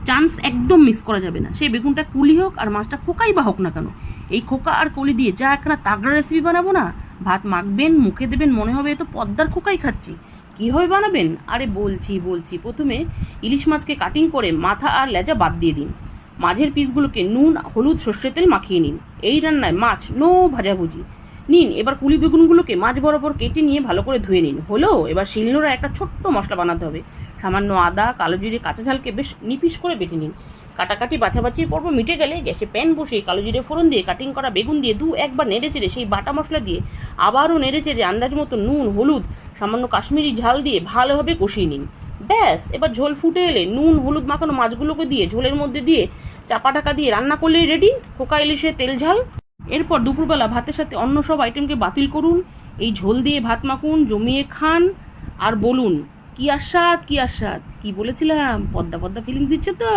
Chance একদম miss করা যাবে না। সেই বেগুনটা কুলি হোক আর মাছটা খোকাই বা হোক না কেন, এই খোকা আর কলি দিয়ে যা একটা তাগড়া রেসিপি বানাবো না, ভাত মাখবেন, মুখে দেবেন, মনে হবে এ তো পদ্মার খোকাই খাচ্ছি। কীভাবে বানাবেন? আরে বলছি। প্রথমে ইলিশ মাছকে কাটিং করে মাথা আর লেজা বাদ দিয়ে দিন। মাঝের পিসগুলোকে নুন, হলুদ, সর্ষের তেল মাখিয়ে নিন। এই রান্নায় মাছ নো ভাজাভুজি। নিন এবার কুলি বেগুনগুলোকে মাছ বরাবর কেটে নিয়ে ভালো করে ধুয়ে নিন। হলো, এবার শিলনোড়া একটা ছোট্ট মশলা বানাতে হবে। সামান্য আদা, কালো জিরে, কাঁচা ঝালকে বেশ নিপিস করে বেটে নিন। কাটাকাটি বাছাবাছির পর্ব মিটে গেলে গ্যাসে প্যান বসিয়ে কালো জিরে ফোড়ন দিয়ে কাটিং করা বেগুন দিয়ে একবার নেড়ে চেড়ে সেই বাটা মশলা দিয়ে আবারও নেড়ে চেড়ে আন্দাজ মতো নুন, হলুদ, সামান্য কাশ্মীরি ঝাল দিয়ে ভালোভাবে কষিয়ে নিন। ব্যাস, এবার ঝোল ফুটে এলে নুন হলুদ মাখানো মাছগুলোকে দিয়ে ঝোলের মধ্যে দিয়ে চাপা ঢাকা দিয়ে রান্না করলেই রেডি খোকা ইলিশের তেল ঝাল। এরপর দুপুরবেলা ভাতের সাথে অন্য সব আইটেমকে বাতিল করুন, এই ঝোল দিয়ে ভাত মাখুন, জমিয়ে খান আর বলুন কি আস্বাদ কি আস্বাদ। কি বলেছিলাম, পদ্মা পদ্মা ফিলিংস দিচ্ছে তো।